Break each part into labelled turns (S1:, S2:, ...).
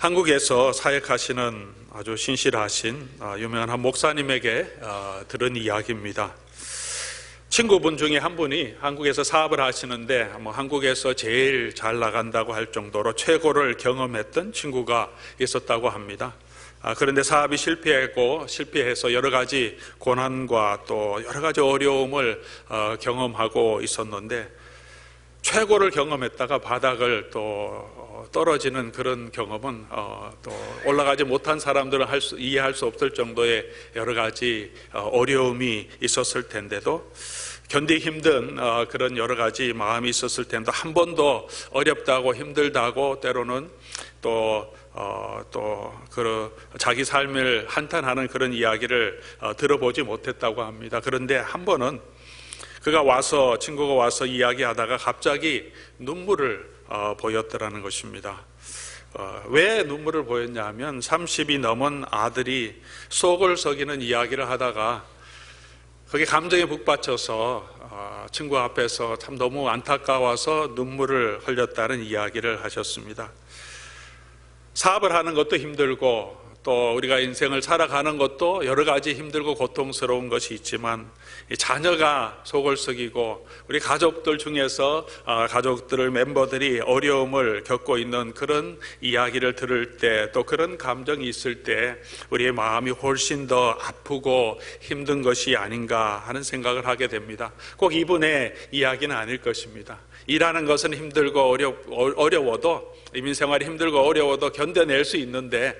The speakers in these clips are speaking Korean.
S1: 한국에서 사역하시는 아주 신실하신 유명한 한 목사님에게 들은 이야기입니다. 친구분 중에 한 분이 한국에서 사업을 하시는데 한국에서 제일 잘 나간다고 할 정도로 최고를 경험했던 친구가 있었다고 합니다. 그런데 사업이 실패해서 여러 가지 고난과 또 여러 가지 어려움을 경험하고 있었는데, 최고를 경험했다가 바닥을 또 떨어지는 그런 경험은 또 올라가지 못한 사람들은 이해할 수 없을 정도의 여러 가지 어려움이 있었을 텐데도, 견디기 힘든 그런 여러 가지 마음이 있었을 텐데, 한 번도 어렵다고 힘들다고 때로는 자기 삶을 한탄하는 그런 이야기를 들어보지 못했다고 합니다. 그런데 한 번은 친구가 와서 이야기하다가 갑자기 눈물을 보였더라는 것입니다. 왜 눈물을 보였냐 하면 30이 넘은 아들이 속을 썩이는 이야기를 하다가 그게 감정에 북받쳐서 친구 앞에서 참 너무 안타까워서 눈물을 흘렸다는 이야기를 하셨습니다. 사업을 하는 것도 힘들고 또 우리가 인생을 살아가는 것도 여러 가지 힘들고 고통스러운 것이 있지만, 자녀가 속을 썩이고 우리 가족들 중에서 멤버들이 어려움을 겪고 있는 그런 이야기를 들을 때, 또 그런 감정이 있을 때 우리의 마음이 훨씬 더 아프고 힘든 것이 아닌가 하는 생각을 하게 됩니다. 꼭 이분의 이야기는 아닐 것입니다. 일하는 것은 힘들고 어려워도, 이민생활이 힘들고 어려워도 견뎌낼 수 있는데,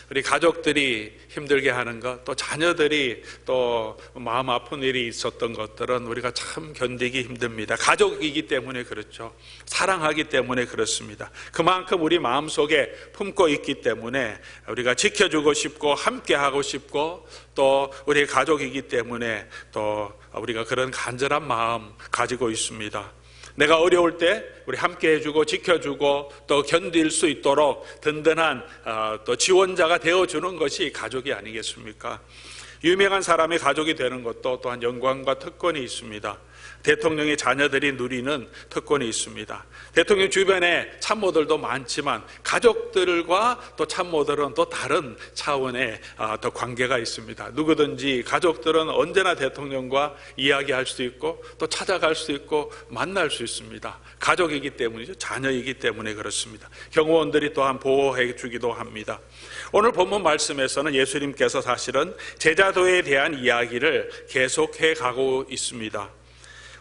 S1: 우리 가족들이 힘들게 하는 것, 또 자녀들이 또 마음 아픈 일이 있었던 것들은 우리가 참 견디기 힘듭니다. 가족이기 때문에 그렇죠. 사랑하기 때문에 그렇습니다. 그만큼 우리 마음속에 품고 있기 때문에 우리가 지켜주고 싶고 함께하고 싶고, 또 우리 가족이기 때문에 또 우리가 그런 간절한 마음 가지고 있습니다. 내가 어려울 때 우리 함께 해주고 지켜주고 또 견딜 수 있도록 든든한 또 지원자가 되어주는 것이 가족이 아니겠습니까? 유명한 사람이 가족이 되는 것도 또한 영광과 특권이 있습니다. 대통령의 자녀들이 누리는 특권이 있습니다. 대통령 주변에 참모들도 많지만 가족들과 또 참모들은 또 다른 차원의 더 관계가 있습니다. 누구든지 가족들은 언제나 대통령과 이야기할 수 있고 또 찾아갈 수 있고 만날 수 있습니다. 가족이기 때문이죠. 자녀이기 때문에 그렇습니다. 경호원들이 또한 보호해 주기도 합니다. 오늘 본문 말씀에서는 예수님께서 사실은 제자도에 대한 이야기를 계속해 가고 있습니다.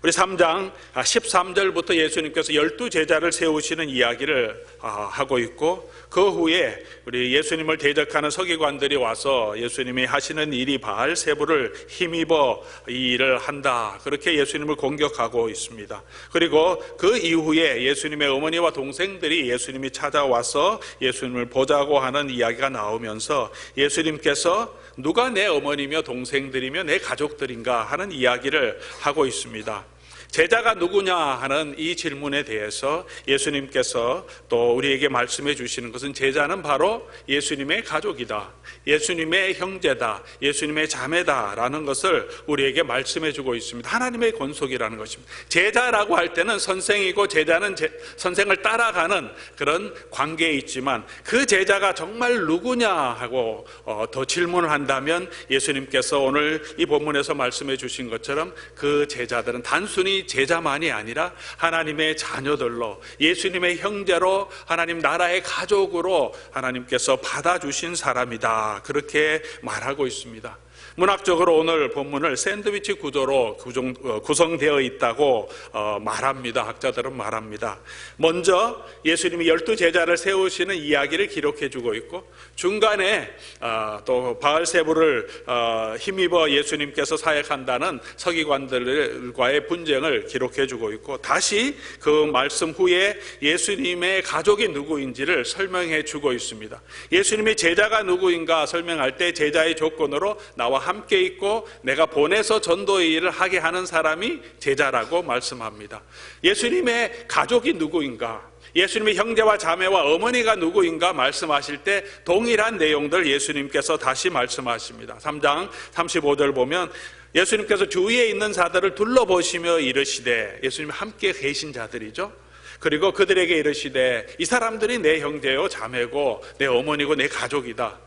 S1: 우리 3장 13절부터 예수님께서 12제자를 세우시는 이야기를 하고 있고, 그 후에 우리 예수님을 대적하는 서기관들이 와서 예수님이 하시는 일이 바알세부를 힘입어 이 일을 한다, 그렇게 예수님을 공격하고 있습니다. 그리고 그 이후에 예수님의 어머니와 동생들이 예수님이 찾아와서 예수님을 보자고 하는 이야기가 나오면서 예수님께서 누가 내 어머니며 동생들이며 내 가족들인가 하는 이야기를 하고 있습니다. 제자가 누구냐 하는 이 질문에 대해서 예수님께서 또 우리에게 말씀해 주시는 것은, 제자는 바로 예수님의 가족이다, 예수님의 형제다, 예수님의 자매다라는 것을 우리에게 말씀해 주고 있습니다. 하나님의 권속이라는 것입니다. 제자라고 할 때는 선생이고 제자는 선생을 따라가는 그런 관계에 있지만, 그 제자가 정말 누구냐 하고 더 질문을 한다면 예수님께서 오늘 이 본문에서 말씀해 주신 것처럼 그 제자들은 단순히 제자만이 아니라 하나님의 자녀들로, 예수님의 형제로, 하나님 나라의 가족으로 하나님께서 받아주신 사람이다, 그렇게 말하고 있습니다. 문학적으로 오늘 본문을 샌드위치 구조로 구성되어 있다고 말합니다. 학자들은 말합니다. 먼저 예수님이 12제자를 세우시는 이야기를 기록해 주고 있고, 중간에 또 바알세부를 힘입어 예수님께서 사역한다는 서기관들과의 분쟁을 기록해 주고 있고, 다시 그 말씀 후에 예수님의 가족이 누구인지를 설명해 주고 있습니다. 예수님의 제자가 누구인가 설명할 때 제자의 조건으로 나와 함께 있고 내가 보내서 전도의 일을 하게 하는 사람이 제자라고 말씀합니다. 예수님의 가족이 누구인가, 예수님의 형제와 자매와 어머니가 누구인가 말씀하실 때 동일한 내용들 예수님께서 다시 말씀하십니다. 3장 35절 보면 예수님께서 주위에 있는 자들을 둘러보시며 이르시되, 예수님이 함께 계신 자들이죠. 그리고 그들에게 이르시되 이 사람들이 내 형제요 자매고 내 어머니고 내 가족이다.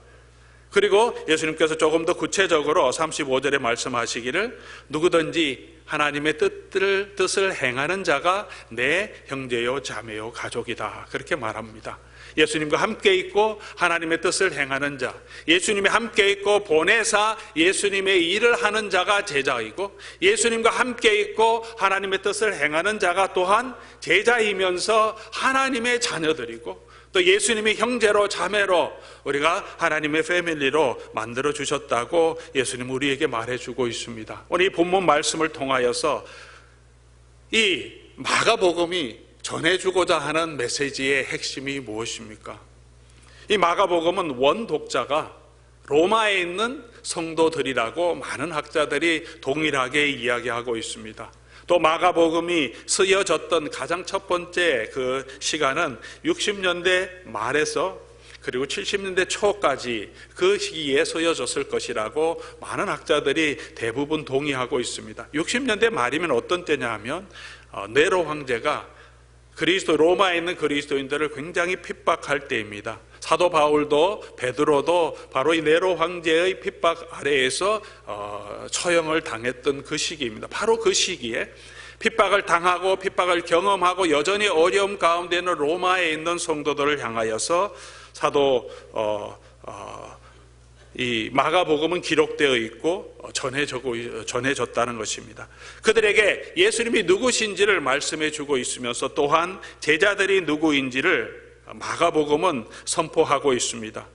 S1: 그리고 예수님께서 조금 더 구체적으로 35절에 말씀하시기를 누구든지 하나님의 뜻을 행하는 자가 내 형제요 자매요 가족이다. 그렇게 말합니다. 예수님과 함께 있고 하나님의 뜻을 행하는 자, 예수님이 함께 있고 보내사 예수님의 일을 하는 자가 제자이고, 예수님과 함께 있고 하나님의 뜻을 행하는 자가 또한 제자이면서 하나님의 자녀들이고, 또 예수님이 형제로 자매로 우리가 하나님의 패밀리로 만들어 주셨다고 예수님 우리에게 말해주고 있습니다. 오늘 이 본문 말씀을 통하여서 이 마가복음이 전해주고자 하는 메시지의 핵심이 무엇입니까? 이 마가복음은 원독자가 로마에 있는 성도들이라고 많은 학자들이 동일하게 이야기하고 있습니다. 또 마가복음이 쓰여졌던 가장 첫 번째 그 시간은 60년대 말에서 그리고 70년대 초까지 그 시기에 쓰여졌을 것이라고 많은 학자들이 대부분 동의하고 있습니다. 60년대 말이면 어떤 때냐 하면 네로 황제가 로마에 있는 그리스도인들을 굉장히 핍박할 때입니다. 사도 바울도 베드로도 바로 이 네로 황제의 핍박 아래에서 처형을 당했던 그 시기입니다. 바로 그 시기에 핍박을 당하고 핍박을 경험하고 여전히 어려움 가운데 있는 로마에 있는 성도들을 향하여서 사도 이 마가복음은 기록되어 있고 전해졌다는 것입니다. 그들에게 예수님이 누구신지를 말씀해 주고 있으면서 또한 제자들이 누구인지를 마가복음은 선포하고 있습니다.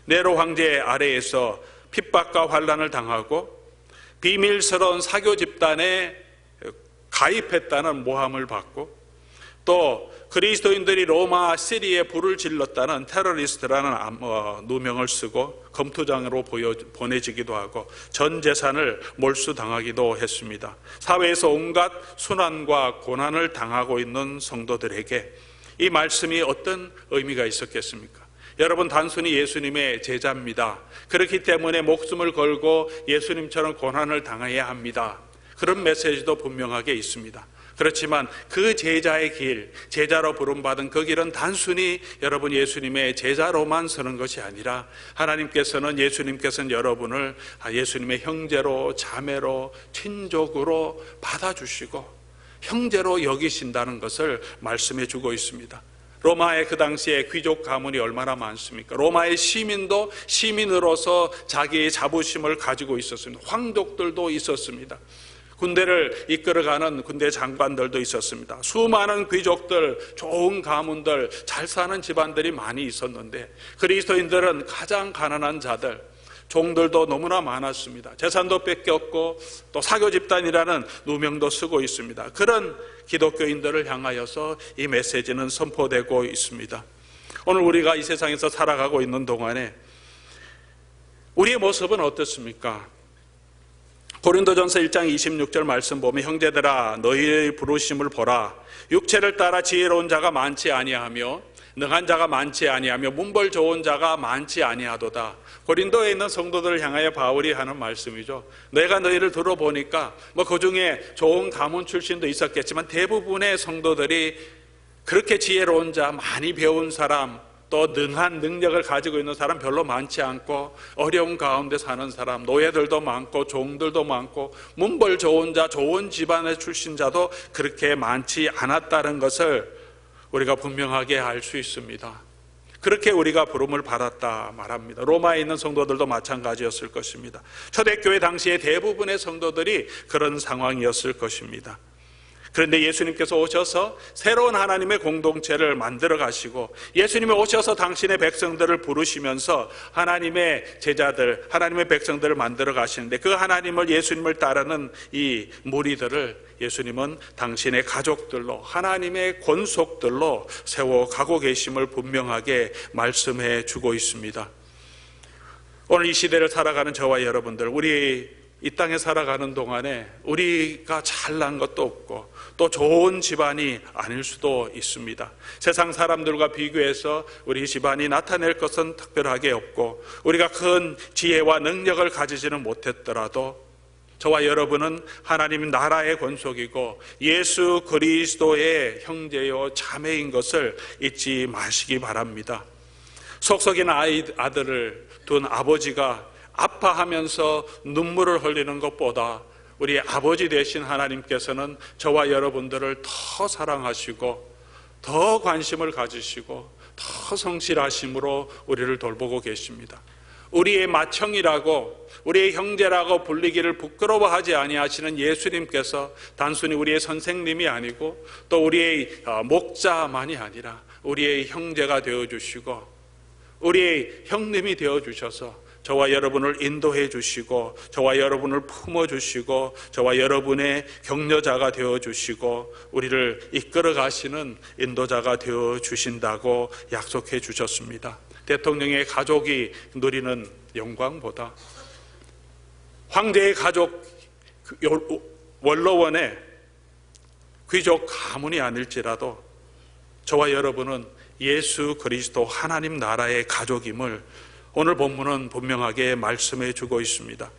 S1: 네로 황제 아래에서 핍박과 환난을 당하고 비밀스러운 사교 집단에 가입했다는 모함을 받고, 또 그리스도인들이 로마 시리에 불을 질렀다는 테러리스트라는 누명을 쓰고 검투장으로 보내지기도 하고 전 재산을 몰수당하기도 했습니다. 사회에서 온갖 순환과 고난을 당하고 있는 성도들에게 이 말씀이 어떤 의미가 있었겠습니까? 여러분, 단순히 예수님의 제자입니다. 그렇기 때문에 목숨을 걸고 예수님처럼 고난을 당해야 합니다. 그런 메시지도 분명하게 있습니다. 그렇지만 그 제자의 길, 제자로 부름받은 그 길은 단순히 여러분 예수님의 제자로만 서는 것이 아니라 예수님께서는 여러분을 예수님의 형제로 자매로 친족으로 받아주시고 형제로 여기신다는 것을 말씀해 주고 있습니다. 로마의 그 당시에 귀족 가문이 얼마나 많습니까? 로마의 시민도 시민으로서 자기의 자부심을 가지고 있었습니다. 황족들도 있었습니다. 군대를 이끌어가는 군대 장관들도 있었습니다. 수많은 귀족들, 좋은 가문들, 잘 사는 집안들이 많이 있었는데 그리스도인들은 가장 가난한 자들, 종들도 너무나 많았습니다. 재산도 뺏겼고 또 사교 집단이라는 누명도 쓰고 있습니다. 그런 기독교인들을 향하여서 이 메시지는 선포되고 있습니다. 오늘 우리가 이 세상에서 살아가고 있는 동안에 우리의 모습은 어떻습니까? 고린도전서 1장 26절 말씀 보면 형제들아 너희의 부르심을 보라. 육체를 따라 지혜로운 자가 많지 아니하며 능한 자가 많지 아니하며 문벌 좋은 자가 많지 아니하도다. 고린도에 있는 성도들을 향하여 바울이 하는 말씀이죠. 내가 너희를 들어보니까 그 중에 좋은 가문 출신도 있었겠지만 대부분의 성도들이 그렇게 지혜로운 자, 많이 배운 사람, 또 능한 능력을 가지고 있는 사람 별로 많지 않고 어려운 가운데 사는 사람, 노예들도 많고 종들도 많고 문벌 좋은 자, 좋은 집안의 출신자도 그렇게 많지 않았다는 것을 우리가 분명하게 알 수 있습니다. 그렇게 우리가 부름을 받았다 말합니다. 로마에 있는 성도들도 마찬가지였을 것입니다. 초대교회 당시에 대부분의 성도들이 그런 상황이었을 것입니다. 그런데 예수님께서 오셔서 새로운 하나님의 공동체를 만들어 가시고 예수님이 오셔서 당신의 백성들을 부르시면서 하나님의 제자들, 하나님의 백성들을 만들어 가시는데 그 하나님을, 예수님을 따르는 이 무리들을 예수님은 당신의 가족들로, 하나님의 권속들로 세워가고 계심을 분명하게 말씀해 주고 있습니다. 오늘 이 시대를 살아가는 저와 여러분들, 우리 이 땅에 살아가는 동안에 우리가 잘난 것도 없고 또 좋은 집안이 아닐 수도 있습니다. 세상 사람들과 비교해서 우리 집안이 나타낼 것은 특별하게 없고 우리가 큰 지혜와 능력을 가지지는 못했더라도 저와 여러분은 하나님 나라의 권속이고 예수 그리스도의 형제요 자매인 것을 잊지 마시기 바랍니다. 속썩인 아들을 둔 아버지가 아파하면서 눈물을 흘리는 것보다 우리 아버지 되신 하나님께서는 저와 여러분들을 더 사랑하시고 더 관심을 가지시고 더 성실하심으로 우리를 돌보고 계십니다. 우리의 맏형이라고 우리의 형제라고 불리기를 부끄러워하지 아니하시는 예수님께서 단순히 우리의 선생님이 아니고 또 우리의 목자만이 아니라 우리의 형제가 되어주시고 우리의 형님이 되어주셔서 저와 여러분을 인도해 주시고 저와 여러분을 품어주시고 저와 여러분의 격려자가 되어주시고 우리를 이끌어 가시는 인도자가 되어주신다고 약속해 주셨습니다. 대통령의 가족이 누리는 영광보다 황제의 가족 원로원의 귀족 가문이 아닐지라도 저와 여러분은 예수 그리스도 하나님 나라의 가족임을 오늘 본문은 분명하게 말씀해 주고 있습니다.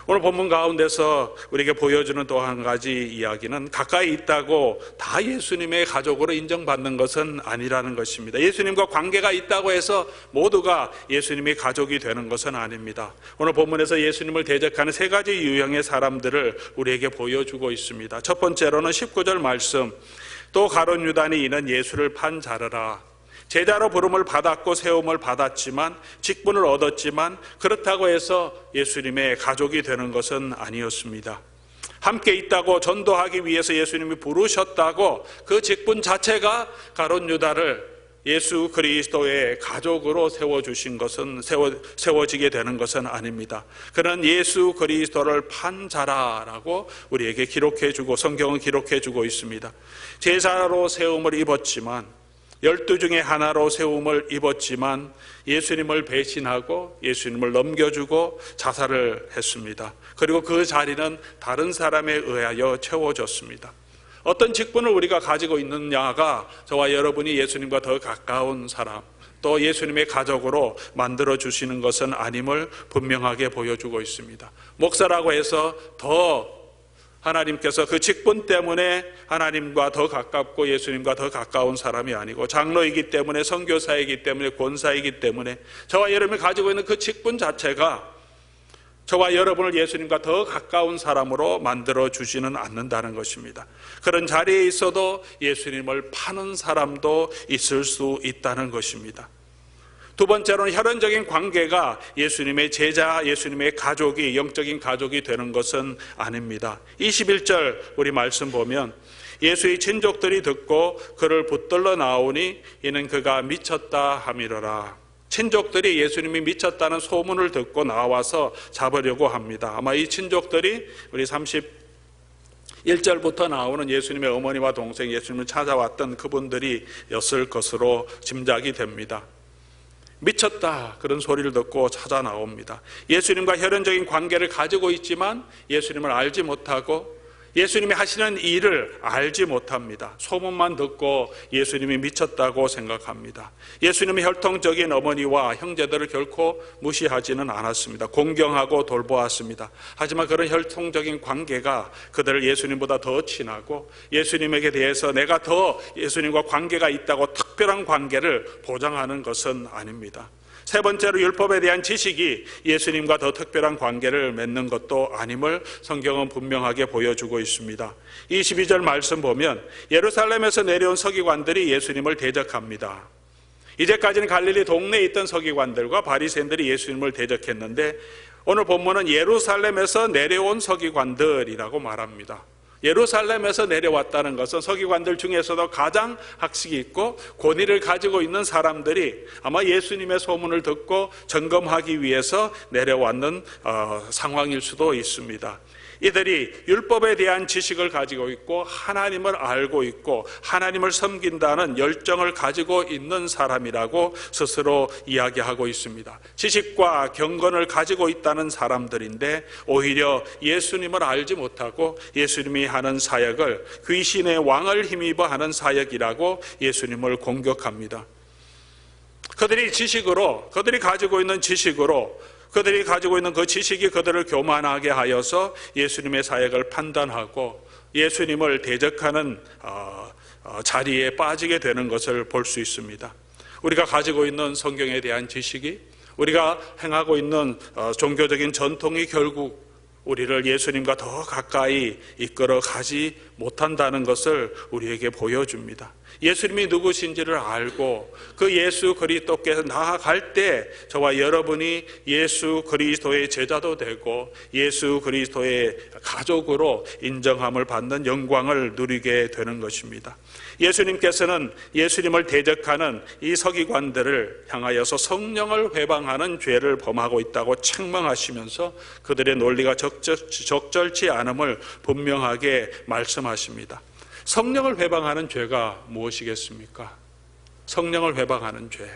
S1: 오늘 본문 가운데서 우리에게 보여주는 또 한 가지 이야기는 가까이 있다고 다 예수님의 가족으로 인정받는 것은 아니라는 것입니다. 예수님과 관계가 있다고 해서 모두가 예수님의 가족이 되는 것은 아닙니다. 오늘 본문에서 예수님을 대적하는 세 가지 유형의 사람들을 우리에게 보여주고 있습니다. 첫 번째로는 19절 말씀, 또 가룟 유다니 이는 예수를 판 자르라. 제자로 부름을 받았고 세움을 받았지만 직분을 얻었지만 그렇다고 해서 예수님의 가족이 되는 것은 아니었습니다. 함께 있다고 전도하기 위해서 예수님이 부르셨다고 그 직분 자체가 가룟 유다를 예수 그리스도의 가족으로 세워주신 것은 세워지게 되는 것은 아닙니다. 그는 예수 그리스도를 판 자라라고 우리에게 기록해주고 성경은 기록해주고 있습니다. 제사로 세움을 입었지만 12 중에 하나로 세움을 입었지만 예수님을 배신하고 예수님을 넘겨주고 자살을 했습니다. 그리고 그 자리는 다른 사람에 의하여 채워졌습니다. 어떤 직분을 우리가 가지고 있느냐가 저와 여러분이 예수님과 더 가까운 사람, 또 예수님의 가족으로 만들어 주시는 것은 아님을 분명하게 보여주고 있습니다. 목사라고 해서 더 하나님께서 그 직분 때문에 하나님과 더 가깝고 예수님과 더 가까운 사람이 아니고 장로이기 때문에 선교사이기 때문에 권사이기 때문에 저와 여러분이 가지고 있는 그 직분 자체가 저와 여러분을 예수님과 더 가까운 사람으로 만들어 주지는 않는다는 것입니다. 그런 자리에 있어도 예수님을 파는 사람도 있을 수 있다는 것입니다. 두 번째로는 혈연적인 관계가 예수님의 제자, 예수님의 가족이 영적인 가족이 되는 것은 아닙니다. 21절 우리 말씀 보면 예수의 친족들이 듣고 그를 붙들러 나오니 이는 그가 미쳤다 함이러라. 친족들이 예수님이 미쳤다는 소문을 듣고 나와서 잡으려고 합니다. 아마 이 친족들이 우리 31절부터 나오는 예수님의 어머니와 동생 예수님을 찾아왔던 그분들이었을 것으로 짐작이 됩니다. 미쳤다 그런 소리를 듣고 찾아 나옵니다. 예수님과 혈연적인 관계를 가지고 있지만 예수님을 알지 못하고 예수님이 하시는 일을 알지 못합니다. 소문만 듣고 예수님이 미쳤다고 생각합니다. 예수님의 혈통적인 어머니와 형제들을 결코 무시하지는 않았습니다. 공경하고 돌보았습니다. 하지만 그런 혈통적인 관계가 그들을 예수님보다 더 친하고 예수님에게 대해서 내가 더 예수님과 관계가 있다고 특별한 관계를 보장하는 것은 아닙니다. 세 번째로 율법에 대한 지식이 예수님과 더 특별한 관계를 맺는 것도 아님을 성경은 분명하게 보여주고 있습니다. 22절 말씀 보면 예루살렘에서 내려온 서기관들이 예수님을 대적합니다. 이제까지는 갈릴리 동네에 있던 서기관들과 바리새인들이 예수님을 대적했는데 오늘 본문은 예루살렘에서 내려온 서기관들이라고 말합니다. 예루살렘에서 내려왔다는 것은 서기관들 중에서도 가장 학식이 있고 권위를 가지고 있는 사람들이 아마 예수님의 소문을 듣고 점검하기 위해서 내려왔는 상황일 수도 있습니다. 이들이 율법에 대한 지식을 가지고 있고 하나님을 알고 있고 하나님을 섬긴다는 열정을 가지고 있는 사람이라고 스스로 이야기하고 있습니다. 지식과 경건을 가지고 있다는 사람들인데 오히려 예수님을 알지 못하고 예수님이 하는 사역을 귀신의 왕을 힘입어 하는 사역이라고 예수님을 공격합니다. 그들이 가지고 있는 지식으로 그들이 가지고 있는 그 지식이 그들을 교만하게 하여서 예수님의 사역을 판단하고 예수님을 대적하는 자리에 빠지게 되는 것을 볼 수 있습니다. 우리가 가지고 있는 성경에 대한 지식이, 우리가 행하고 있는 종교적인 전통이 결국 우리를 예수님과 더 가까이 이끌어 가지 못한다는 것을 우리에게 보여줍니다. 예수님이 누구신지를 알고 그 예수 그리스도께서 나아갈 때 저와 여러분이 예수 그리스도의 제자도 되고 예수 그리스도의 가족으로 인정함을 받는 영광을 누리게 되는 것입니다. 예수님께서는 예수님을 대적하는 이 서기관들을 향하여서 성령을 회방하는 죄를 범하고 있다고 책망하시면서 그들의 논리가 적절치 않음을 분명하게 말씀하십니다. 성령을 회방하는 죄가 무엇이겠습니까? 성령을 회방하는 죄.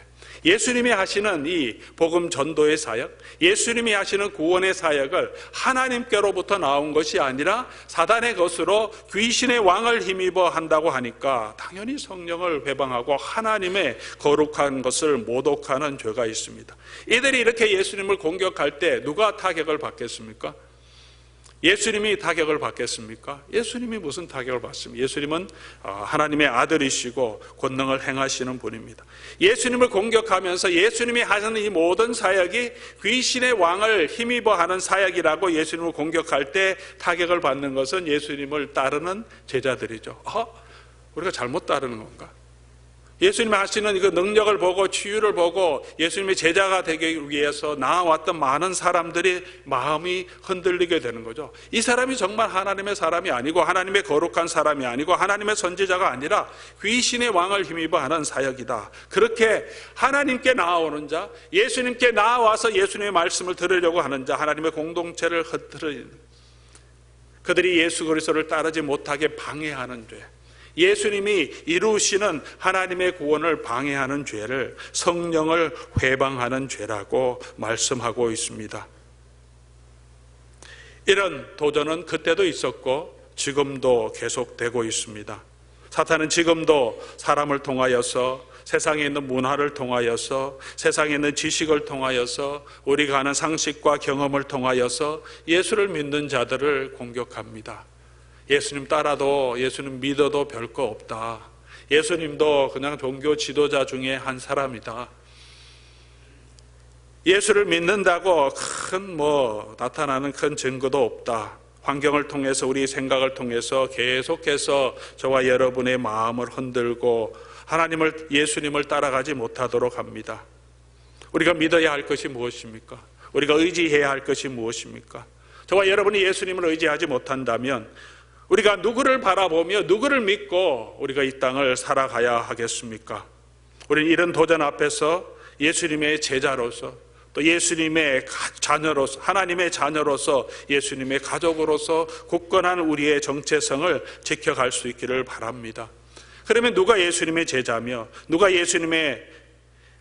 S1: 예수님이 하시는 이 복음 전도의 사역, 예수님이 하시는 구원의 사역을 하나님께로부터 나온 것이 아니라 사단의 것으로 귀신의 왕을 힘입어 한다고 하니까 당연히 성령을 회방하고 하나님의 거룩한 것을 모독하는 죄가 있습니다. 이들이 이렇게 예수님을 공격할 때 누가 타격을 받겠습니까? 예수님이 타격을 받겠습니까? 예수님이 무슨 타격을 받습니까? 예수님은 하나님의 아들이시고 권능을 행하시는 분입니다. 예수님을 공격하면서 예수님이 하시는 이 모든 사역이 귀신의 왕을 힘입어 하는 사역이라고 예수님을 공격할 때 타격을 받는 것은 예수님을 따르는 제자들이죠. 우리가 잘못 따르는 건가? 예수님이 하시는 그 능력을 보고 치유를 보고 예수님의 제자가 되기 위해서 나아왔던 많은 사람들이 마음이 흔들리게 되는 거죠. 이 사람이 정말 하나님의 사람이 아니고 하나님의 거룩한 사람이 아니고 하나님의 선지자가 아니라 귀신의 왕을 힘입어 하는 사역이다. 그렇게 하나님께 나아오는 자, 예수님께 나아와서 예수님의 말씀을 들으려고 하는 자, 하나님의 공동체를 흩트리는 그들이 예수 그리스도를 따르지 못하게 방해하는 죄, 예수님이 이루시는 하나님의 구원을 방해하는 죄를 성령을 회방하는 죄라고 말씀하고 있습니다. 이런 도전은 그때도 있었고 지금도 계속되고 있습니다. 사탄은 지금도 사람을 통하여서, 세상에 있는 문화를 통하여서, 세상에 있는 지식을 통하여서, 우리가 아는 상식과 경험을 통하여서 예수를 믿는 자들을 공격합니다. 예수님 따라도, 예수님 믿어도 별거 없다. 예수님도 그냥 종교 지도자 중에 한 사람이다. 예수를 믿는다고 나타나는 큰 증거도 없다. 환경을 통해서, 우리 생각을 통해서 계속해서 저와 여러분의 마음을 흔들고 예수님을 따라가지 못하도록 합니다. 우리가 믿어야 할 것이 무엇입니까? 우리가 의지해야 할 것이 무엇입니까? 저와 여러분이 예수님을 의지하지 못한다면 우리가 누구를 바라보며 누구를 믿고 우리가 이 땅을 살아가야 하겠습니까? 우리는 이런 도전 앞에서 예수님의 제자로서, 또 예수님의 자녀로서, 하나님의 자녀로서, 예수님의 가족으로서 굳건한 우리의 정체성을 지켜갈 수 있기를 바랍니다. 그러면 누가 예수님의 제자며, 누가 예수님의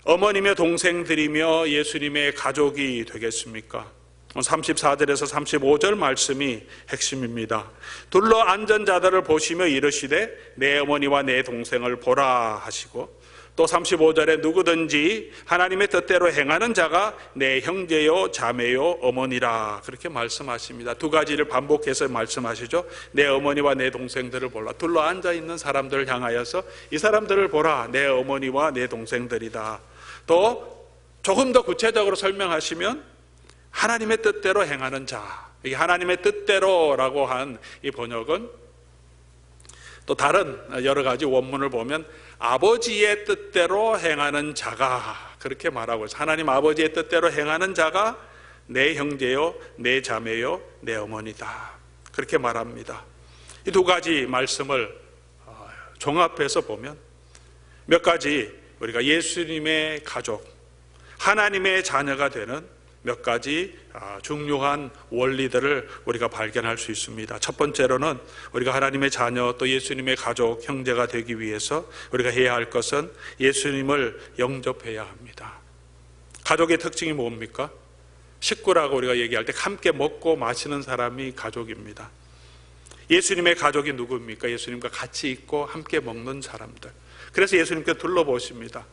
S1: 어머니며 동생들이며 예수님의 가족이 되겠습니까? 34절에서 35절 말씀이 핵심입니다. 둘러 앉은 자들을 보시며 이르시되 내 어머니와 내 동생을 보라 하시고, 또 35절에 누구든지 하나님의 뜻대로 행하는 자가 내 형제요 자매요 어머니라, 그렇게 말씀하십니다. 두 가지를 반복해서 말씀하시죠. 내 어머니와 내 동생들을 보라. 둘러 앉아 있는 사람들을 향하여서 이 사람들을 보라, 내 어머니와 내 동생들이다. 또 조금 더 구체적으로 설명하시면 하나님의 뜻대로 행하는 자, 이 하나님의 뜻대로라고 한 이 번역은 또 다른 여러 가지 원문을 보면 아버지의 뜻대로 행하는 자가, 그렇게 말하고 있어요. 하나님 아버지의 뜻대로 행하는 자가 내 형제요, 내 자매요, 내 어머니다, 그렇게 말합니다. 이 두 가지 말씀을 종합해서 보면 몇 가지 우리가 예수님의 가족, 하나님의 자녀가 되는 몇 가지 중요한 원리들을 우리가 발견할 수 있습니다. 첫 번째로는 우리가 하나님의 자녀, 또 예수님의 가족, 형제가 되기 위해서 우리가 해야 할 것은 예수님을 영접해야 합니다. 가족의 특징이 뭡니까? 식구라고 우리가 얘기할 때 함께 먹고 마시는 사람이 가족입니다. 예수님의 가족이 누구입니까? 예수님과 같이 있고 함께 먹는 사람들. 그래서 예수님께 둘러보십니다.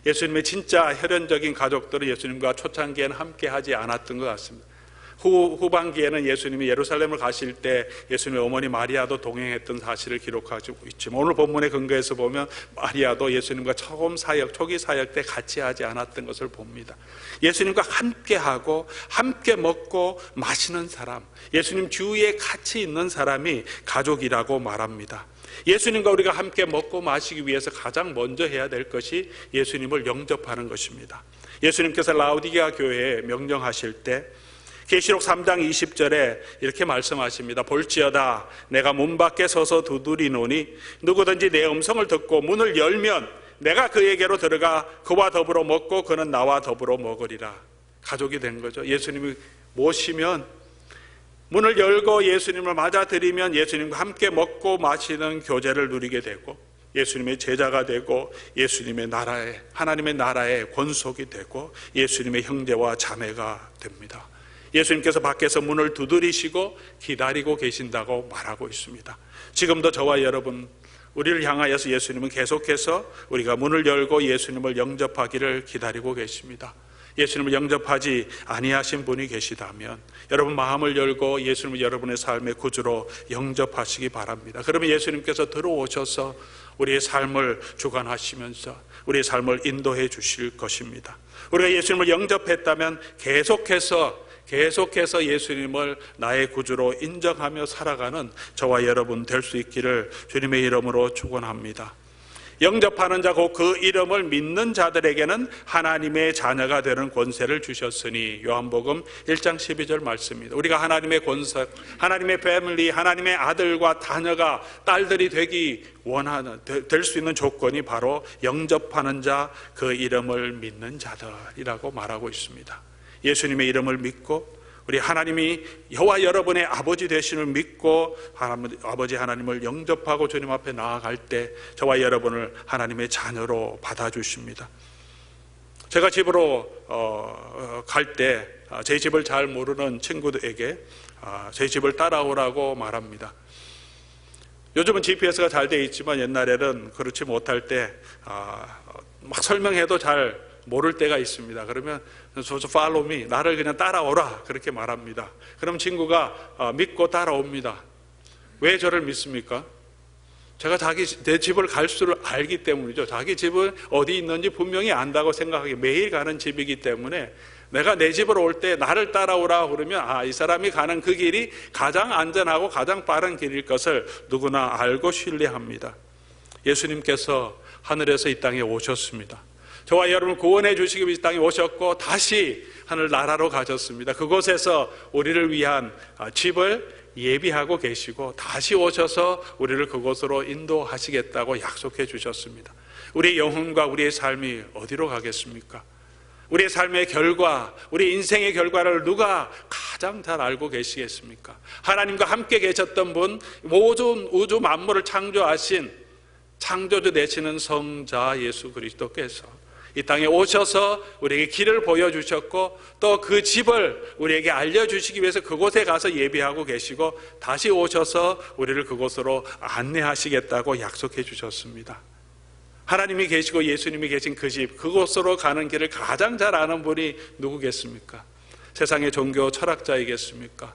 S1: 예수님의 진짜 혈연적인 가족들은 예수님과 초창기에는 함께하지 않았던 것 같습니다. 후반기에는 예수님이 예루살렘을 가실 때 예수님의 어머니 마리아도 동행했던 사실을 기록하고 있지만, 오늘 본문의 근거에서 보면 마리아도 예수님과 초기 사역 때 같이 하지 않았던 것을 봅니다. 예수님과 함께하고 함께 먹고 마시는 사람, 예수님 주위에 같이 있는 사람이 가족이라고 말합니다. 예수님과 우리가 함께 먹고 마시기 위해서 가장 먼저 해야 될 것이 예수님을 영접하는 것입니다. 예수님께서 라오디게아 교회에 명령하실 때 계시록 3장 20절에 이렇게 말씀하십니다. 볼지어다 내가 문 밖에 서서 두드리노니 누구든지 내 음성을 듣고 문을 열면 내가 그에게로 들어가 그와 더불어 먹고 그는 나와 더불어 먹으리라. 가족이 된 거죠. 예수님이 모시면, 문을 열고 예수님을 맞아들이면 예수님과 함께 먹고 마시는 교제를 누리게 되고 예수님의 제자가 되고 예수님의 나라에, 하나님의 나라의 권속이 되고 예수님의 형제와 자매가 됩니다. 예수님께서 밖에서 문을 두드리시고 기다리고 계신다고 말하고 있습니다. 지금도 저와 여러분, 우리를 향하여서 예수님은 계속해서 우리가 문을 열고 예수님을 영접하기를 기다리고 계십니다. 예수님을 영접하지 아니하신 분이 계시다면 여러분 마음을 열고 예수님을 여러분의 삶의 구주로 영접하시기 바랍니다. 그러면 예수님께서 들어오셔서 우리의 삶을 주관하시면서 우리의 삶을 인도해 주실 것입니다. 우리가 예수님을 영접했다면 계속해서 예수님을 나의 구주로 인정하며 살아가는 저와 여러분 될 수 있기를 주님의 이름으로 축원합니다. 영접하는 자고 그 이름을 믿는 자들에게는 하나님의 자녀가 되는 권세를 주셨으니, 요한복음 1장 12절 말씀입니다. 우리가 하나님의 권세, 하나님의 패밀리, 하나님의 아들과 자녀가 딸들이 될 수 있는 조건이 바로 영접하는 자, 그 이름을 믿는 자들이라고 말하고 있습니다. 예수님의 이름을 믿고 우리 하나님이 여호와 여러분의 아버지 되심을 믿고 아버지 하나님을 영접하고 주님 앞에 나아갈 때 저와 여러분을 하나님의 자녀로 받아주십니다. 제가 집으로 갈 때 제 집을 잘 모르는 친구들에게 제 집을 따라오라고 말합니다. 요즘은 GPS가 잘 돼 있지만 옛날에는 그렇지 못할 때 막 설명해도 잘 모를 때가 있습니다. 그러면 follow me, 나를 그냥 따라오라 그렇게 말합니다. 그럼 친구가 믿고 따라옵니다. 왜 저를 믿습니까? 제가 내 집을 갈 수를 알기 때문이죠. 자기 집은 어디 있는지 분명히 안다고 생각하기, 매일 가는 집이기 때문에 내가 내 집으로 올 때 나를 따라오라 그러면 이 사람이 가는 그 길이 가장 안전하고 가장 빠른 길일 것을 누구나 알고 신뢰합니다. 예수님께서 하늘에서 이 땅에 오셨습니다. 저와 여러분을 구원해 주시기 위해 이 땅에 오셨고 다시 하늘 나라로 가셨습니다. 그곳에서 우리를 위한 집을 예비하고 계시고 다시 오셔서 우리를 그곳으로 인도하시겠다고 약속해 주셨습니다. 우리의 영혼과 우리의 삶이 어디로 가겠습니까? 우리의 삶의 결과, 우리 인생의 결과를 누가 가장 잘 알고 계시겠습니까? 하나님과 함께 계셨던 분, 모든 우주 만물을 창조하신 창조주 되시는 성자 예수 그리스도께서 이 땅에 오셔서 우리에게 길을 보여주셨고 또 그 집을 우리에게 알려주시기 위해서 그곳에 가서 예비하고 계시고 다시 오셔서 우리를 그곳으로 안내하시겠다고 약속해 주셨습니다. 하나님이 계시고 예수님이 계신 그 집, 그곳으로 가는 길을 가장 잘 아는 분이 누구겠습니까? 세상의 종교 철학자이겠습니까?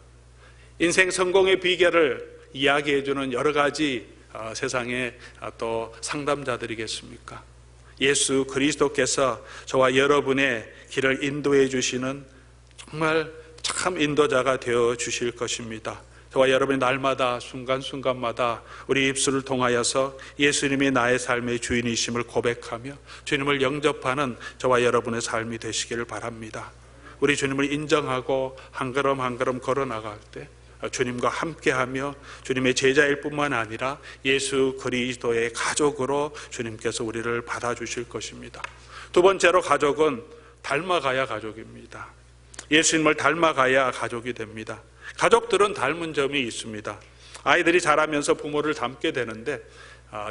S1: 인생 성공의 비결을 이야기해 주는 여러 가지 세상의 또 상담자들이겠습니까? 예수 그리스도께서 저와 여러분의 길을 인도해 주시는 정말 참 인도자가 되어 주실 것입니다. 저와 여러분이 날마다 순간순간마다 우리 입술을 통하여서 예수님이 나의 삶의 주인이심을 고백하며 주님을 영접하는 저와 여러분의 삶이 되시기를 바랍니다. 우리 주님을 인정하고 한 걸음 한 걸음 걸어 나갈 때 주님과 함께하며 주님의 제자일 뿐만 아니라 예수 그리스도의 가족으로 주님께서 우리를 받아주실 것입니다. 두 번째로 가족은 닮아가야 가족입니다. 예수님을 닮아가야 가족이 됩니다. 가족들은 닮은 점이 있습니다. 아이들이 자라면서 부모를 닮게 되는데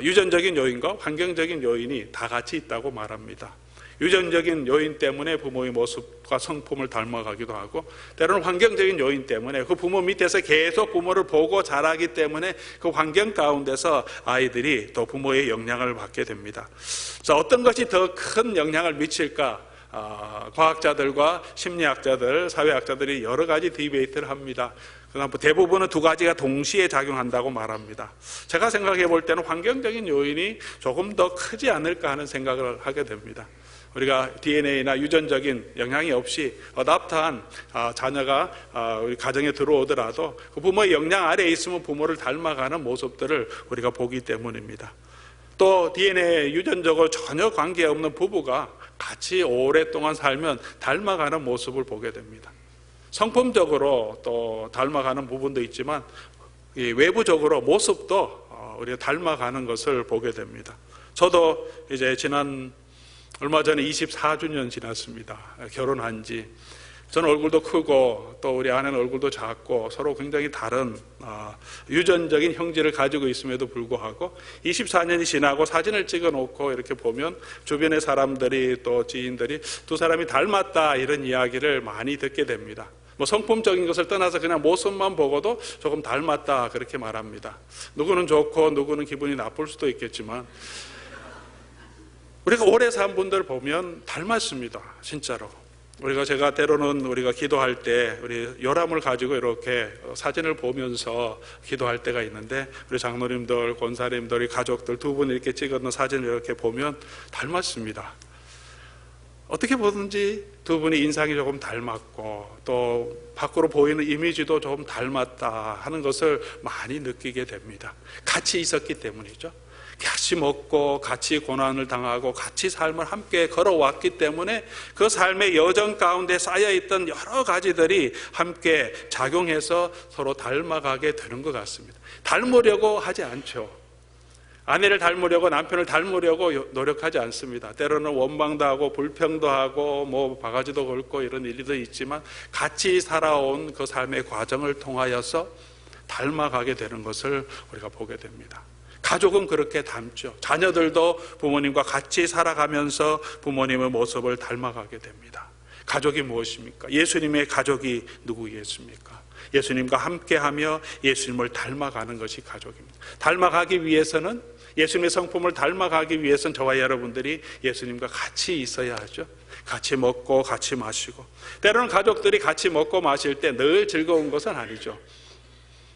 S1: 유전적인 요인과 환경적인 요인이 다 같이 있다고 말합니다. 유전적인 요인 때문에 부모의 모습과 성품을 닮아가기도 하고, 때로는 환경적인 요인 때문에 그 부모 밑에서 계속 부모를 보고 자라기 때문에 그 환경 가운데서 아이들이 또 부모의 영향을 받게 됩니다. 자, 어떤 것이 더 큰 영향을 미칠까? 과학자들과 심리학자들, 사회학자들이 여러 가지 디베이트를 합니다. 그러나 대부분은 두 가지가 동시에 작용한다고 말합니다. 제가 생각해 볼 때는 환경적인 요인이 조금 더 크지 않을까 하는 생각을 하게 됩니다. 우리가 DNA나 유전적인 영향이 없이 어답트한 자녀가 우리 가정에 들어오더라도 그 부모의 영향 아래에 있으면 부모를 닮아가는 모습들을 우리가 보기 때문입니다. 또 DNA 유전적으로 전혀 관계없는 부부가 같이 오랫동안 살면 닮아가는 모습을 보게 됩니다. 성품적으로 또 닮아가는 부분도 있지만 외부적으로 모습도 우리가 닮아가는 것을 보게 됩니다. 저도 이제 얼마 전에 24주년 지났습니다. 결혼한 지. 저는 얼굴도 크고 또 우리 아내는 얼굴도 작고 서로 굉장히 다른 유전적인 형질을 가지고 있음에도 불구하고 24년이 지나고 사진을 찍어 놓고 이렇게 보면 주변의 사람들이 또 지인들이 두 사람이 닮았다 이런 이야기를 많이 듣게 됩니다. 뭐 성품적인 것을 떠나서 그냥 모습만 보고도 조금 닮았다 그렇게 말합니다. 누구는 좋고 누구는 기분이 나쁠 수도 있겠지만 우리가 오래 산 분들 보면 닮았습니다. 진짜로. 제가 때로는 우리가 기도할 때 우리 요람을 가지고 이렇게 사진을 보면서 기도할 때가 있는데 우리 장로님들, 권사님들, 가족들 두 분 이렇게 찍어놓은 사진을 이렇게 보면 닮았습니다. 어떻게 보든지 두 분이 인상이 조금 닮았고 또 밖으로 보이는 이미지도 조금 닮았다 하는 것을 많이 느끼게 됩니다. 같이 있었기 때문이죠. 같이 먹고 같이 고난을 당하고 같이 삶을 함께 걸어왔기 때문에 그 삶의 여정 가운데 쌓여있던 여러 가지들이 함께 작용해서 서로 닮아가게 되는 것 같습니다. 닮으려고 하지 않죠. 아내를 닮으려고 남편을 닮으려고 노력하지 않습니다. 때로는 원망도 하고 불평도 하고 뭐 바가지도 걸고 이런 일도 있지만 같이 살아온 그 삶의 과정을 통하여서 닮아가게 되는 것을 우리가 보게 됩니다. 가족은 그렇게 닮죠. 자녀들도 부모님과 같이 살아가면서 부모님의 모습을 닮아가게 됩니다. 가족이 무엇입니까? 예수님의 가족이 누구겠습니까? 예수님과 함께하며 예수님을 닮아가는 것이 가족입니다. 닮아가기 위해서는 예수님의 성품을 닮아가기 위해서는 저와 여러분들이 예수님과 같이 있어야 하죠. 같이 먹고 같이 마시고 때로는 가족들이 같이 먹고 마실 때 늘 즐거운 것은 아니죠.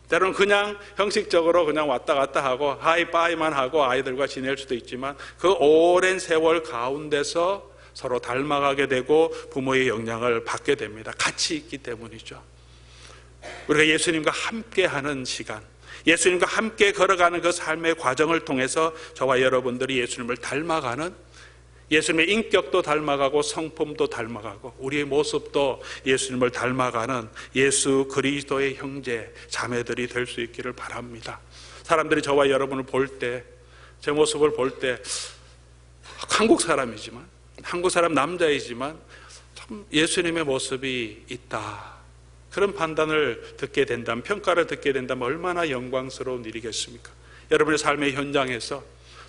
S1: 때로는 그냥 형식적으로 그냥 왔다 갔다 하고 하이파이만 하고 아이들과 지낼 수도 있지만 그 오랜 세월 가운데서 서로 닮아가게 되고 부모의 영향을 받게 됩니다. 같이 있기 때문이죠. 우리가 예수님과 함께하는 시간, 예수님과 함께 걸어가는 그 삶의 과정을 통해서 저와 여러분들이 예수님을 닮아가는, 예수님의 인격도 닮아가고 성품도 닮아가고 우리의 모습도 예수님을 닮아가는 예수 그리스도의 형제 자매들이 될 수 있기를 바랍니다. 사람들이 저와 여러분을 볼 때, 제 모습을 볼 때 한국 사람이지만, 한국 사람 남자이지만 참 예수님의 모습이 있다, 그런 판단을 듣게 된다면, 평가를 듣게 된다면 얼마나 영광스러운 일이겠습니까? 여러분의 삶의 현장에서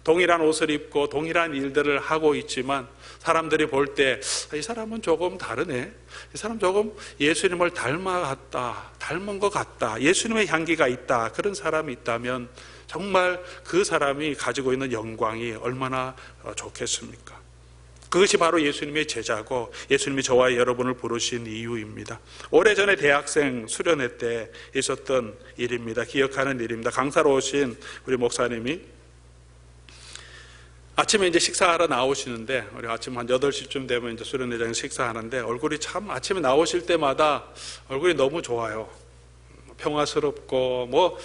S1: 동일한 옷을 입고 동일한 일들을 하고 있지만 사람들이 볼 때 이 사람은 조금 다르네, 이 사람 조금 예수님을 닮아갔다, 닮은 것 같다, 예수님의 향기가 있다, 그런 사람이 있다면 정말 그 사람이 가지고 있는 영광이 얼마나 좋겠습니까? 그것이 바로 예수님의 제자고 예수님이 저와 여러분을 부르신 이유입니다. 오래전에 대학생 수련회 때 있었던 일입니다. 기억하는 일입니다. 강사로 오신 우리 목사님이 아침에 이제 식사하러 나오시는데, 우리 아침 한 8시쯤 되면 이제 수련회장에서 식사하는데 얼굴이 참 아침에 나오실 때마다 얼굴이 너무 좋아요. 평화스럽고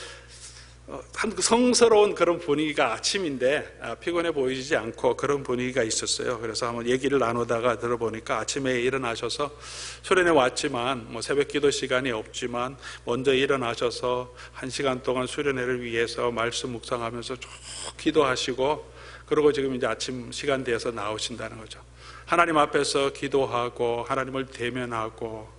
S1: 한 성스러운 그런 분위기가, 아침인데 피곤해 보이지 않고 그런 분위기가 있었어요. 그래서 한번 얘기를 나누다가 들어보니까 아침에 일어나셔서 수련회 왔지만 새벽 기도 시간이 없지만 먼저 일어나셔서 1시간 동안 수련회를 위해서 말씀 묵상하면서 쭉 기도하시고, 그리고 지금 이제 아침 시간 되어서 나오신다는 거죠. 하나님 앞에서 기도하고 하나님을 대면하고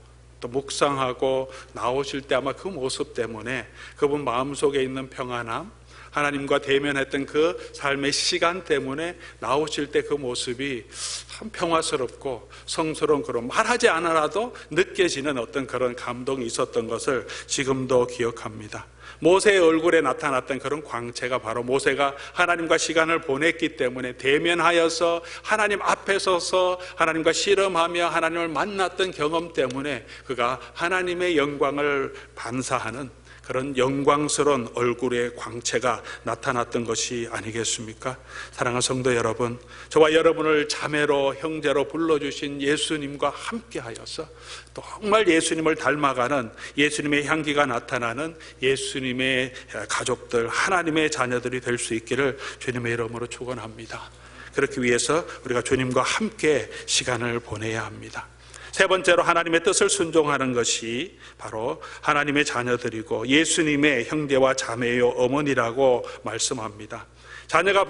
S1: 또 묵상하고 나오실 때 아마 그 모습 때문에 그분 마음속에 있는 평안함, 하나님과 대면했던 그 삶의 시간 때문에 나오실 때 그 모습이 참 평화스럽고 성스러운 그런 말하지 않아도 느껴지는 어떤 그런 감동이 있었던 것을 지금도 기억합니다. 모세의 얼굴에 나타났던 그런 광채가 바로 모세가 하나님과 시간을 보냈기 때문에 대면하여서 하나님 앞에 서서 하나님과 씨름하며 하나님을 만났던 경험 때문에 그가 하나님의 영광을 반사하는 그런 영광스러운 얼굴의 광채가 나타났던 것이 아니겠습니까? 사랑하는 성도 여러분, 저와 여러분을 자매로 형제로 불러주신 예수님과 함께하여서 정말 예수님을 닮아가는 예수님의 향기가 나타나는 예수님의 가족들, 하나님의 자녀들이 될 수 있기를 주님의 이름으로 축원합니다. 그렇기 위해서 우리가 주님과 함께 시간을 보내야 합니다. 세 번째로 하나님의 뜻을 순종하는 것이 바로 하나님의 자녀들이고 예수님의 형제와 자매요 어머니라고 말씀합니다. 자녀가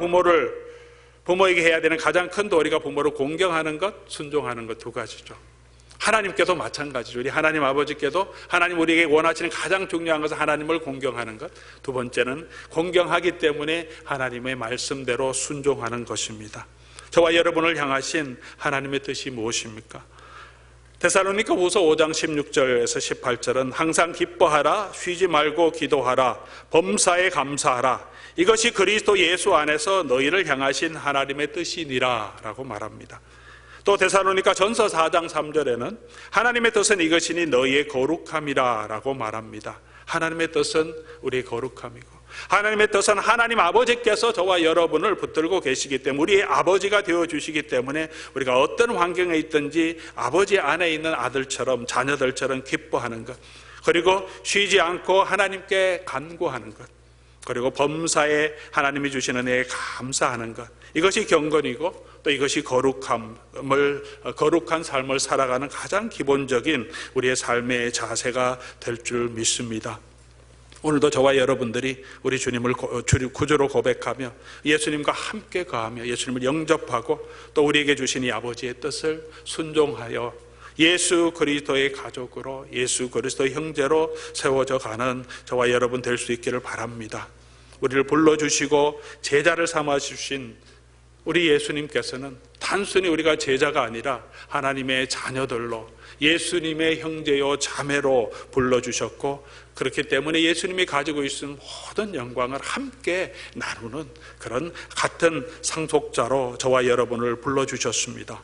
S1: 부모에게 해야 되는 가장 큰 도리가 부모를 공경하는 것, 순종하는 것 두 가지죠. 하나님께도 마찬가지죠. 우리 하나님 아버지께도 하나님 우리에게 원하시는 가장 중요한 것은 하나님을 공경하는 것. 두 번째는 공경하기 때문에 하나님의 말씀대로 순종하는 것입니다. 저와 여러분을 향하신 하나님의 뜻이 무엇입니까? 데살로니가후서 5장 16절에서 18절은 항상 기뻐하라, 쉬지 말고 기도하라, 범사에 감사하라. 이것이 그리스도 예수 안에서 너희를 향하신 하나님의 뜻이니라 라고 말합니다. 또 데살로니가 전서 4장 3절에는 하나님의 뜻은 이것이니 너희의 거룩함이라 라고 말합니다. 하나님의 뜻은 우리의 거룩함이고 하나님의 뜻은 하나님 아버지께서 저와 여러분을 붙들고 계시기 때문에 우리의 아버지가 되어주시기 때문에 우리가 어떤 환경에 있든지 아버지 안에 있는 아들처럼 자녀들처럼 기뻐하는 것, 그리고 쉬지 않고 하나님께 간구하는 것, 그리고 범사에 하나님이 주시는 은혜에 감사하는 것, 이것이 경건이고 또 이것이 거룩한 삶을 살아가는 가장 기본적인 우리의 삶의 자세가 될 줄 믿습니다. 오늘도 저와 여러분들이 우리 주님을 구주로 고백하며 예수님과 함께 거하며 예수님을 영접하고 또 우리에게 주신 이 아버지의 뜻을 순종하여 예수 그리스도의 가족으로 예수 그리스도의 형제로 세워져 가는 저와 여러분 될 수 있기를 바랍니다. 우리를 불러주시고 제자를 삼아주신 우리 예수님께서는 단순히 우리가 제자가 아니라 하나님의 자녀들로 예수님의 형제요 자매로 불러주셨고 그렇기 때문에 예수님이 가지고 있는 모든 영광을 함께 나누는 그런 같은 상속자로 저와 여러분을 불러주셨습니다.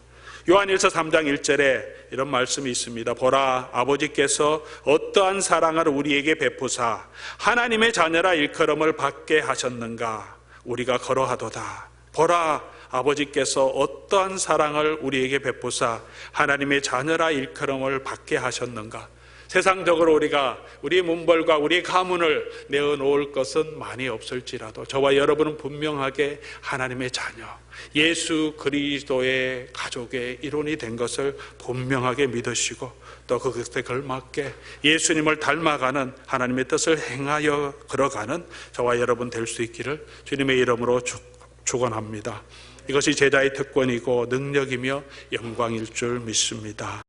S1: 요한일서 3장 1절에 이런 말씀이 있습니다. 보라, 아버지께서 어떠한 사랑을 우리에게 베푸사 하나님의 자녀라 일컬음을 받게 하셨는가 우리가 그러하도다. 보라, 아버지께서 어떠한 사랑을 우리에게 베푸사 하나님의 자녀라 일컬음을 받게 하셨는가. 세상적으로 우리가 우리의 문벌과 우리의 가문을 내어놓을 것은 많이 없을지라도 저와 여러분은 분명하게 하나님의 자녀, 예수 그리스도의 가족의 일원이 된 것을 분명하게 믿으시고 또 그것에 걸맞게 예수님을 닮아가는 하나님의 뜻을 행하여 걸어가는 저와 여러분 될 수 있기를 주님의 이름으로 축원합니다. 이것이 제자의 특권이고 능력이며 영광일 줄 믿습니다.